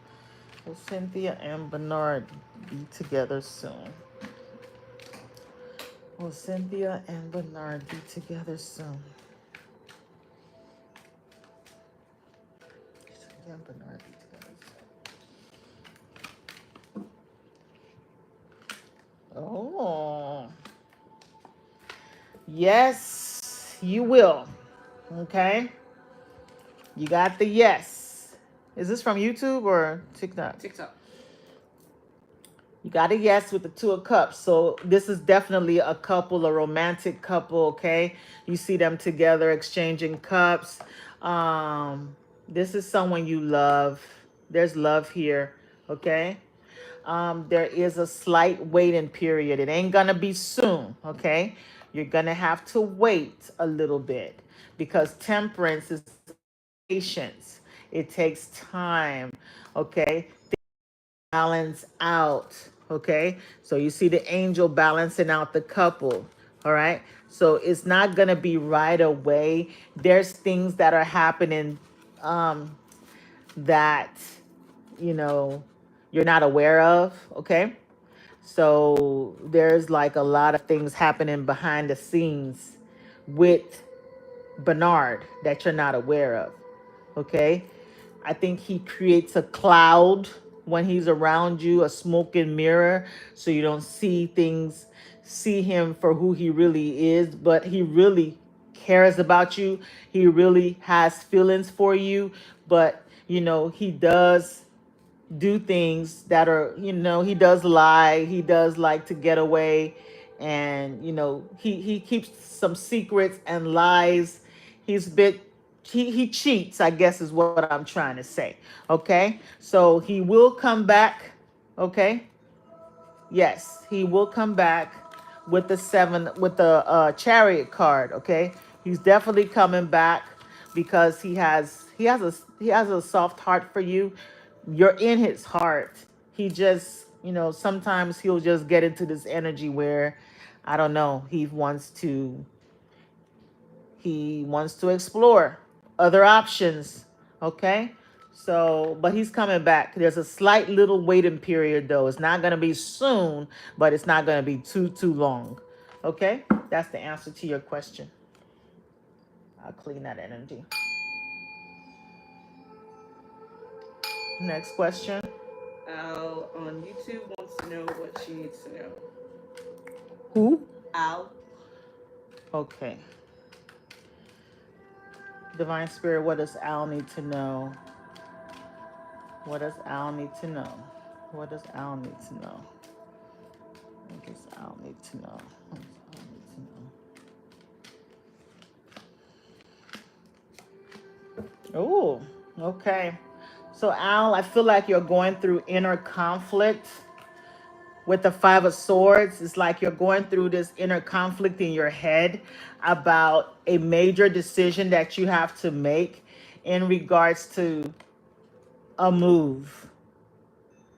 Will Cynthia and Bernard be together soon? Will Cynthia and Bernard be together soon? Cynthia and Bernard be together soon. Oh. Yes, you will. Okay. You got the yes. Is this from YouTube or TikTok? TikTok. You got a yes with the Two of Cups. So this is definitely a couple, a romantic couple, okay? You see them together exchanging cups. This is someone you love. There's love here, okay? There is a slight waiting period. It ain't gonna be soon, okay? You're gonna have to wait a little bit because temperance is patience. It takes time, okay? Balance out. Okay. So you see the angel balancing out the couple. All right. So it's not going to be right away. There's things that are happening um, that, you know, you're not aware of. Okay. So there's like a lot of things happening behind the scenes with Bernard that you're not aware of. Okay. I think he creates a cloud when he's around you, a smoking mirror, so you don't see things, see him for who he really is, but he really cares about you. He really has feelings for you, but he does do things that are, he does lie, he does like to get away, and he keeps some secrets and lies. He's a bit he cheats, I guess is what I'm trying to say. Okay, so he will come back. Okay, yes, he will come back with the seven, with the chariot card. Okay, he's definitely coming back because he has a soft heart for you. You're in his heart. He just, sometimes he'll just get into this energy where, I don't know, he wants to explore other options. Okay, so but he's coming back. There's a slight little waiting period though. It's not going to be soon, but it's not going to be too long. Okay, that's the answer to your question. I'll clean that energy. Next question. Al on YouTube wants to know what she needs to know. Who? Al. Okay. Divine Spirit, what does Al need to know? What does Al need to know? What does Al need to know? What does Al need to know? What does Al need to know? Oh, okay. So Al, I feel like you're going through inner conflict with the Five of Swords. It's like you're going through this inner conflict in your head about a major decision that you have to make in regards to a move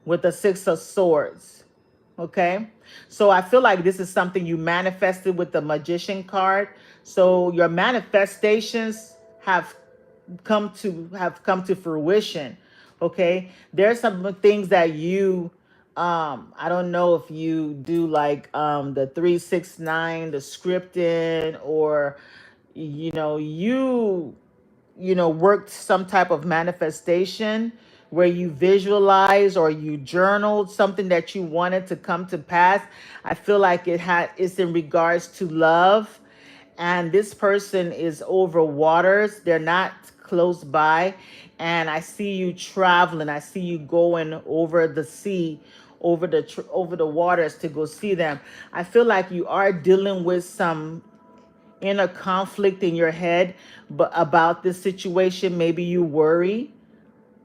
with the Six of Swords. Okay. So I feel like this is something you manifested with the Magician card. So your manifestations have come to fruition. Okay. There's some things that I don't know if you do like the 369, the scripting, or worked some type of manifestation where you visualize or you journaled something that you wanted to come to pass. I feel like it's in regards to love, and this person is over waters. They're not close by, and I see you traveling. I see you going over the sea, over the waters to go see them. I feel like you are dealing with some inner conflict in your head, but about this situation. Maybe you worry,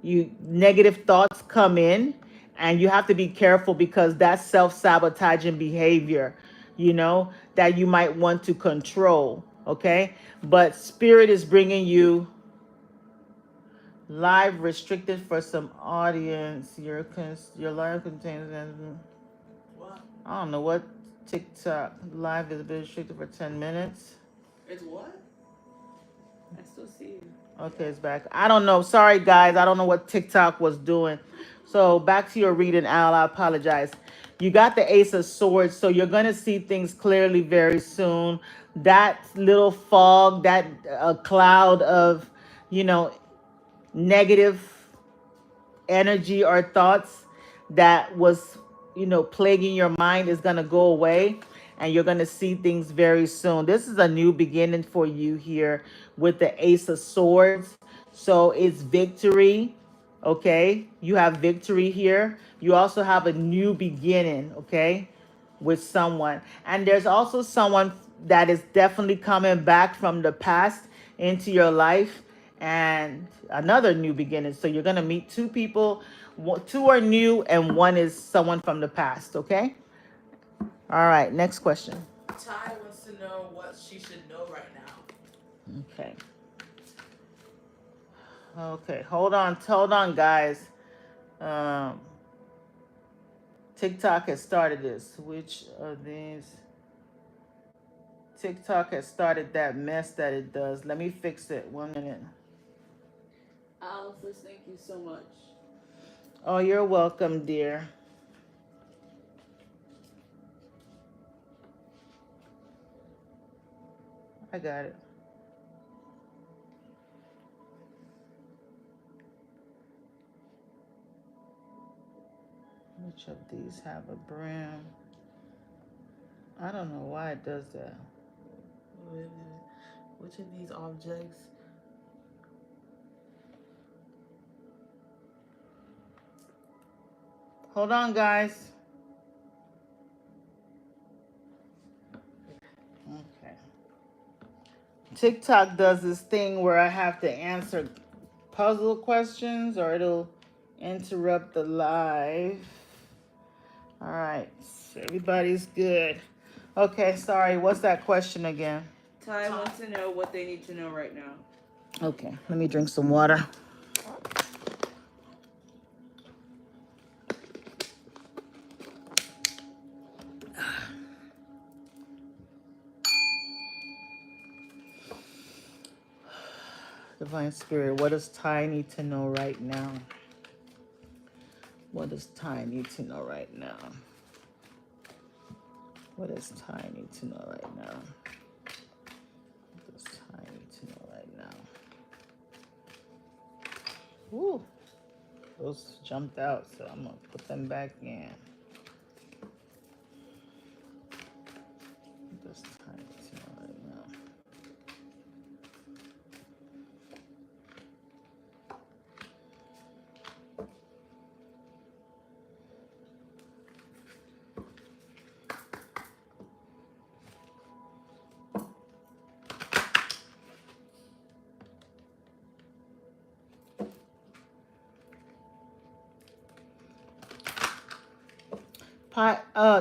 you negative thoughts come in, and you have to be careful because that's self-sabotaging behavior, that you might want to control. Okay, but spirit is bringing you live restricted for some audience. Your live contains, What? I don't know what. TikTok live is restricted for 10 minutes. It's what? I still see you. Okay, it's back. I don't know. Sorry, guys. I don't know what TikTok was doing. So back to your reading, Al. I apologize. You got the Ace of Swords, so you're going to see things clearly very soon. That little fog, that cloud of, you know, negative energy or thoughts that was, plaguing your mind is going to go away, and you're going to see things very soon. This is a new beginning for you here with the Ace of Swords. So it's victory. Okay, you have victory here. You also have a new beginning, okay, with someone. And there's also someone that is definitely coming back from the past into your life and another new beginning. So you're going to meet two people. Two are new and one is someone from the past, okay? All right, next question. Ty wants to know what she should know right now. Okay. Okay, hold on, guys. Um, TikTok has started this. Which of these? TikTok has started that mess that it does. Let me fix it. 1 minute. Alice, thank you so much. Oh, you're welcome, dear. I got it. Which of these have a brim? I don't know why it does that. Which of these objects? Hold on, guys. Okay. TikTok does this thing where I have to answer puzzle questions or it'll interrupt the live. All right. So everybody's good. Okay, sorry. What's that question again? Ty wants to know what they need to know right now. Okay, let me drink some water. Divine Spirit, what does Ty need to know right now? What does Ty need to know right now? What does Ty need to know right now? What does Ty need to know right now? Woo! Those jumped out, so I'm gonna put them back in. What does Ty need to know right now?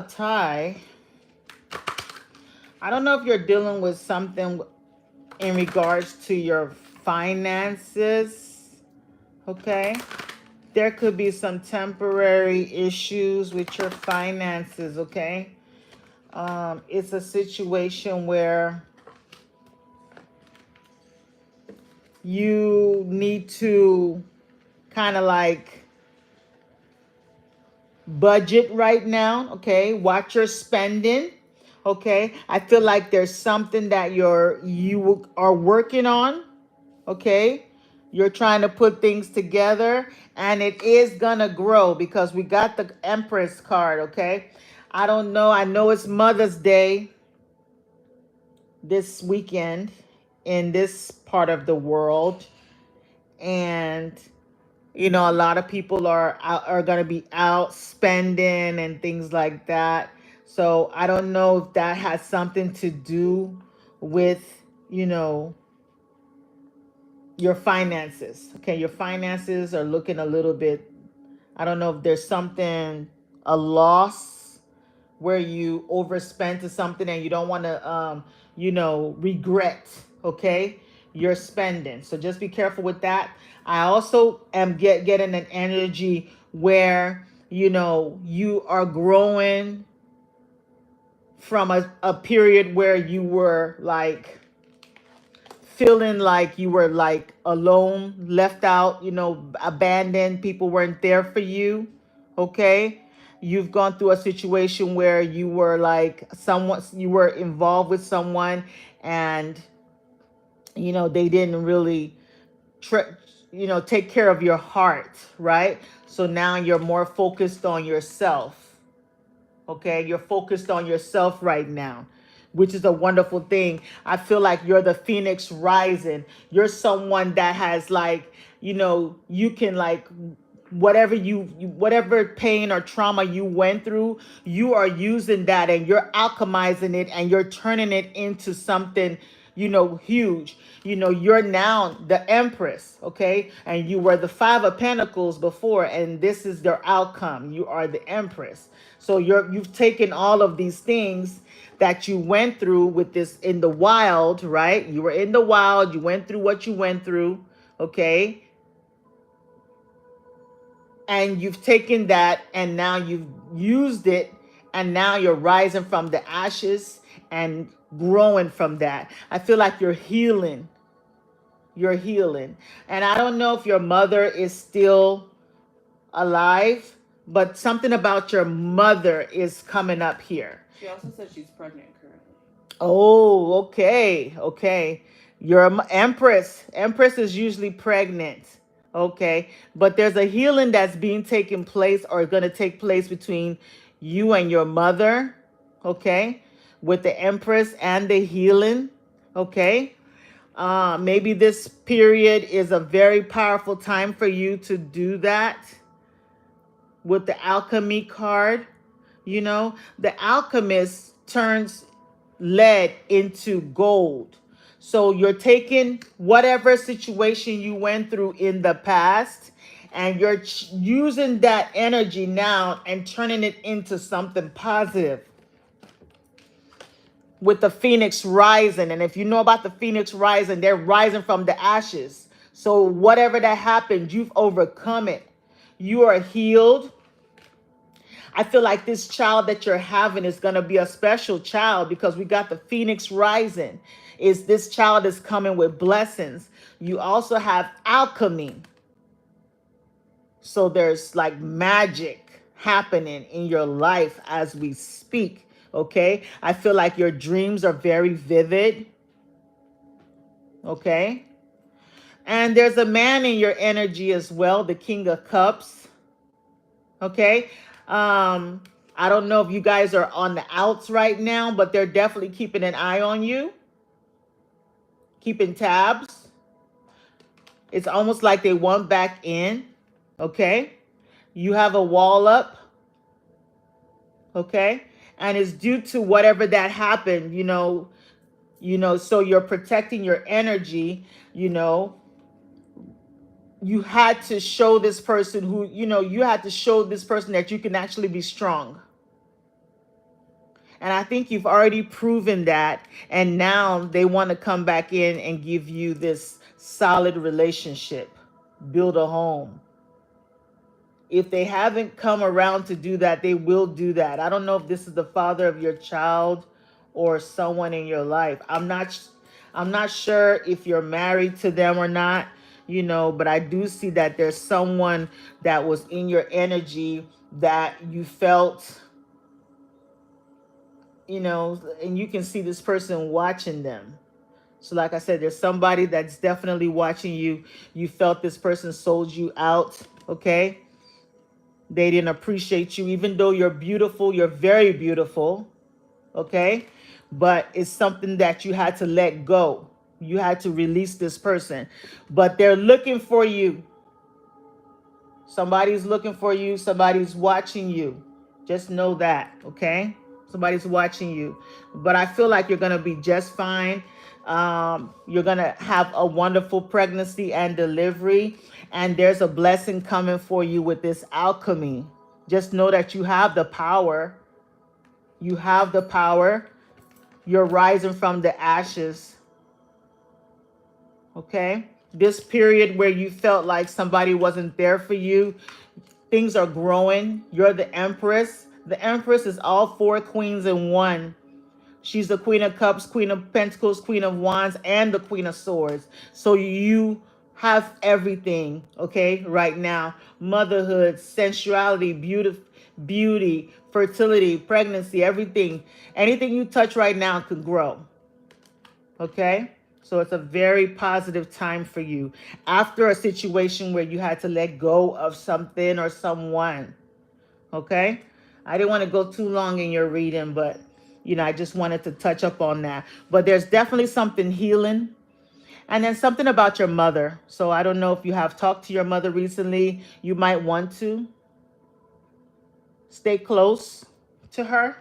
Ty, I don't know if you're dealing with something in regards to your finances, okay? There could be some temporary issues with your finances, okay? It's a situation where you need to kind of like budget right now, okay? Watch your spending, okay? I feel like there's something that you are working on, okay? You're trying to put things together and it is gonna grow because we got the Empress card, okay? I don't know. I know it's Mother's Day this weekend in this part of the world, and you know, a lot of people are going to be out spending and things like that. So I don't know if that has something to do with, you know, your finances. Okay, your finances are looking a little bit, I don't know if there's something, a loss where you overspend to something and you don't want to you know, regret, okay, your spending. So just be careful with that. I also am getting an energy where, you know, you are growing from a period where you were like feeling like you were like alone, left out, you know, abandoned, people weren't there for you, okay? You've gone through a situation where you were like someone, you were involved with someone and you know, they didn't really you know, take care of your heart, right? So now you're more focused on yourself. Okay, you're focused on yourself right now. which is a wonderful thing. I feel like you're the phoenix rising. You're someone that has like, you can like whatever whatever pain or trauma you went through, you are using that and you're alchemizing it and you're turning it into something huge. You're now the empress, okay? And you were the five of pentacles before, and this is their outcome. You are the empress. So you've taken all of these things that you went through with this in the wild, right? You were in the wild, you went through what you went through, okay? And you've taken that and now you've used it, and now you're rising from the ashes and growing from that. I feel like you're healing. You're healing. And I don't know if your mother is still alive, but something about your mother is coming up here. She also said she's pregnant currently. Oh, okay. Okay. You're an empress. Empress is usually pregnant. Okay. But there's a healing that's being taken place or going to take place between you and your mother. Okay. With the empress and the healing. Okay. Maybe this period is a very powerful time for you to do that with the alchemy card. The alchemist turns lead into gold. So you're taking whatever situation you went through in the past and you're using that energy now and turning it into something positive with the phoenix rising. And if you know about the phoenix rising, they're rising from the ashes. So whatever that happened, you've overcome it. You are healed. I feel like this child that you're having is going to be a special child because we got the phoenix rising. This child is coming with blessings. You also have alchemy. So there's like magic happening in your life as we speak. Okay. I feel like your dreams are very vivid. Okay. And there's a man in your energy as well, the King of Cups. Okay. I don't know if you guys are on the outs right now, but they're definitely keeping an eye on you, keeping tabs. It's almost like they want back in. Okay. You have a wall up. Okay. And it's due to whatever that happened, so you're protecting your energy, you had to show this person that you can actually be strong. And I think you've already proven that. And now they want to come back in and give you this solid relationship, build a home. If they haven't come around to do that, they will do that. I don't know if this is the father of your child or someone in your life. I'm not sure if you're married to them or not, but I do see that there's someone that was in your energy that you felt, and you can see this person watching them. So like I said, there's somebody that's definitely watching you. You felt this person sold you out, okay? They didn't appreciate you, even though you're beautiful. You're very beautiful, okay? But it's something that you had to let go. You had to release this person. But they're looking for you. Somebody's looking for you. Somebody's watching you. Just know that, okay? Somebody's watching you. But I feel like you're going to be just fine. You're going to have a wonderful pregnancy and delivery. And there's a blessing coming for you with this alchemy. Just know that you have the power. You have the power. You're rising from the ashes. Okay? This period where you felt like somebody wasn't there for you, things are growing. You're the Empress. The Empress is all four queens in one. She's the Queen of Cups, Queen of Pentacles, Queen of Wands, and the Queen of Swords. So you have everything, okay, right now. Motherhood, sensuality, beauty, fertility, pregnancy, everything. Anything you touch right now can grow, okay? So it's a very positive time for you. After a situation where you had to let go of something or someone, okay? I didn't want to go too long in your reading, but I just wanted to touch up on that. But there's definitely something healing. And then something about your mother. So I don't know if you have talked to your mother recently. You might want to stay close to her.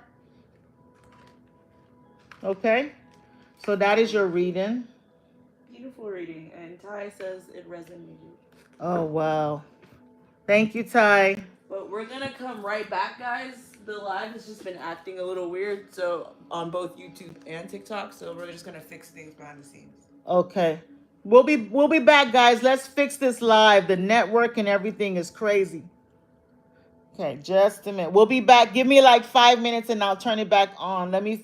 Okay? So that is your reading. Beautiful reading. And Ty says it resonated. Oh, wow. Thank you, Ty. But we're gonna come right back, guys. The live has just been acting a little weird, so on both YouTube and TikTok. So we're just gonna fix things behind the scenes. Okay. We'll be back, guys. Let's fix this live. The network and everything is crazy. Okay, just a minute. We'll be back. Give me like 5 minutes and I'll turn it back on. Let me